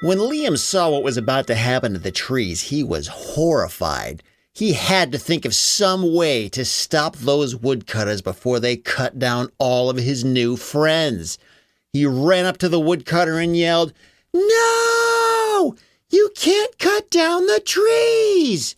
When Liam saw what was about to happen to the trees, he was horrified. He had to think of some way to stop those woodcutters before they cut down all of his new friends. He ran up to the woodcutter and yelled, "No! You can't cut down the trees!"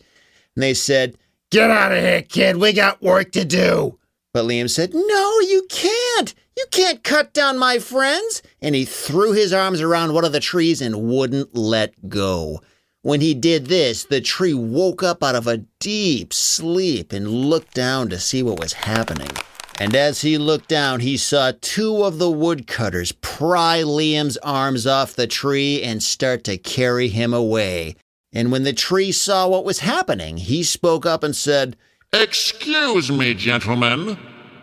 And they said, "Get out of here, kid. We got work to do." But Liam said, "No, you can't. You can't cut down my friends." And he threw his arms around one of the trees and wouldn't let go. When he did this, the tree woke up out of a deep sleep and looked down to see what was happening. And as he looked down, he saw two of the woodcutters pry Liam's arms off the tree and start to carry him away. And when the tree saw what was happening, he spoke up and said, "Excuse me, gentlemen,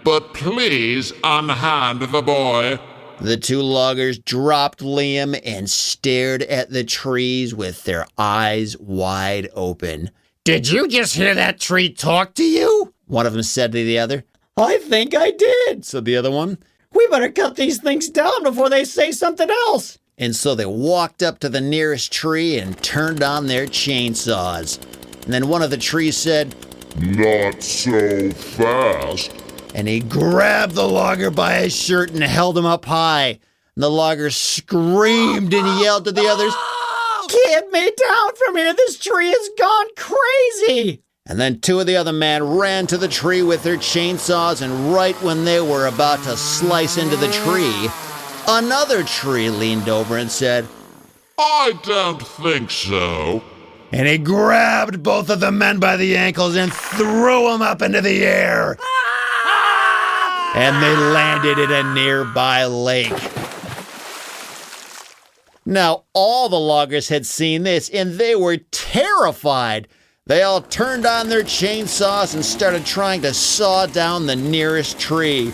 but please unhand the boy." The two loggers dropped Liam and stared at the trees with their eyes wide open. "Did you just hear that tree talk to you?" one of them said to the other. "I think I did," said the other one. "We better cut these things down before they say something else." And so they walked up to the nearest tree and turned on their chainsaws. And then one of the trees said, "Not so fast." And he grabbed the logger by his shirt and held him up high. And the logger screamed and yelled to the others, "Get me down from here! This tree has gone crazy!" And then two of the other men ran to the tree with their chainsaws, and right when they were about to slice into the tree, another tree leaned over and said, "I don't think so." And he grabbed both of the men by the ankles and threw them up into the air. And they landed in a nearby lake. Now, all the loggers had seen this, and they were terrified. They all turned on their chainsaws and started trying to saw down the nearest tree.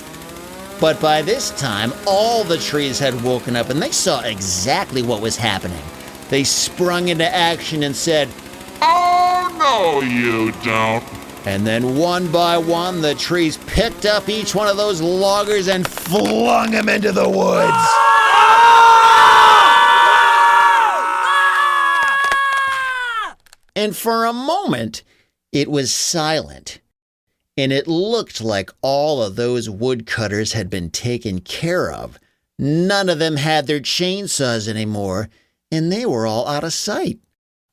But by this time, all the trees had woken up, and they saw exactly what was happening. They sprung into action and said, "Oh, no, you don't." And then one by one, the trees picked up each one of those loggers and flung them into the woods. And for a moment, it was silent. And it looked like all of those woodcutters had been taken care of. None of them had their chainsaws anymore, and they were all out of sight.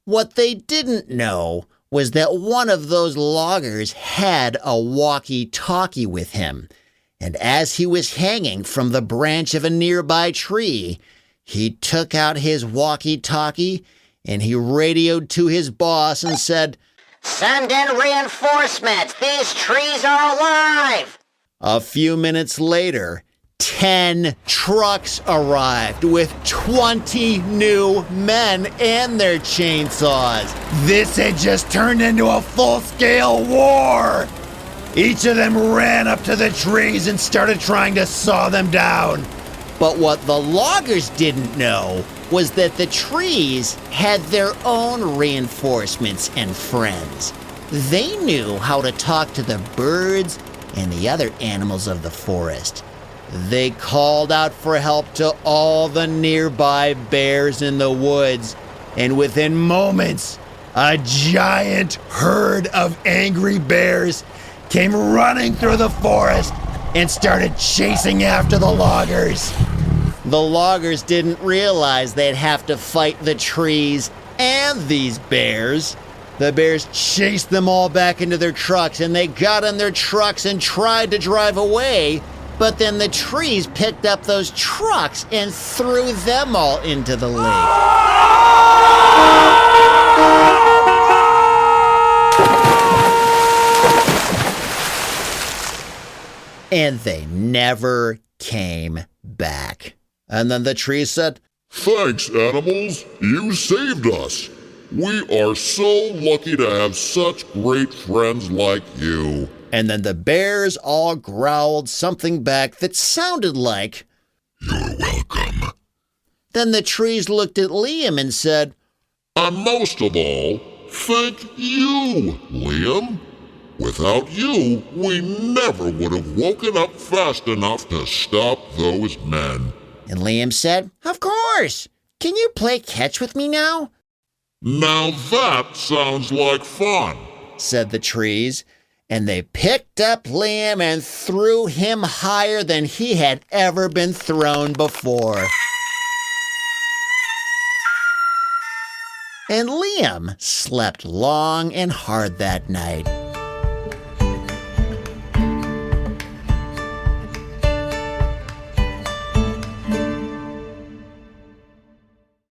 What they didn't know was that one of those loggers had a walkie-talkie with him. And as he was hanging from the branch of a nearby tree, he took out his walkie-talkie and he radioed to his boss and said, "Send in reinforcements! These trees are alive!" A few minutes later, 10 trucks arrived with 20 new men and their chainsaws. This had just turned into a full-scale war. Each of them ran up to the trees and started trying to saw them down. But what the loggers didn't know was that the trees had their own reinforcements and friends. They knew how to talk to the birds and the other animals of the forest. They called out for help to all the nearby bears in the woods, and within moments, a giant herd of angry bears came running through the forest and started chasing after the loggers. The loggers didn't realize they'd have to fight the trees and these bears. The bears chased them all back into their trucks, and they got in their trucks and tried to drive away. But then the trees picked up those trucks and threw them all into the lake. And they never came back. And then the trees said, "Thanks, animals. You saved us. We are so lucky to have such great friends like you." And then the bears all growled something back that sounded like, "You're welcome." Then the trees looked at Liam and said, "And most of all, thank you, Liam. Without you, we never would have woken up fast enough to stop those men." And Liam said, "Of course." Can you play catch with me now? Now that sounds like fun, said the trees, and they picked up Liam and threw him higher than he had ever been thrown before. And Liam slept long and hard that night.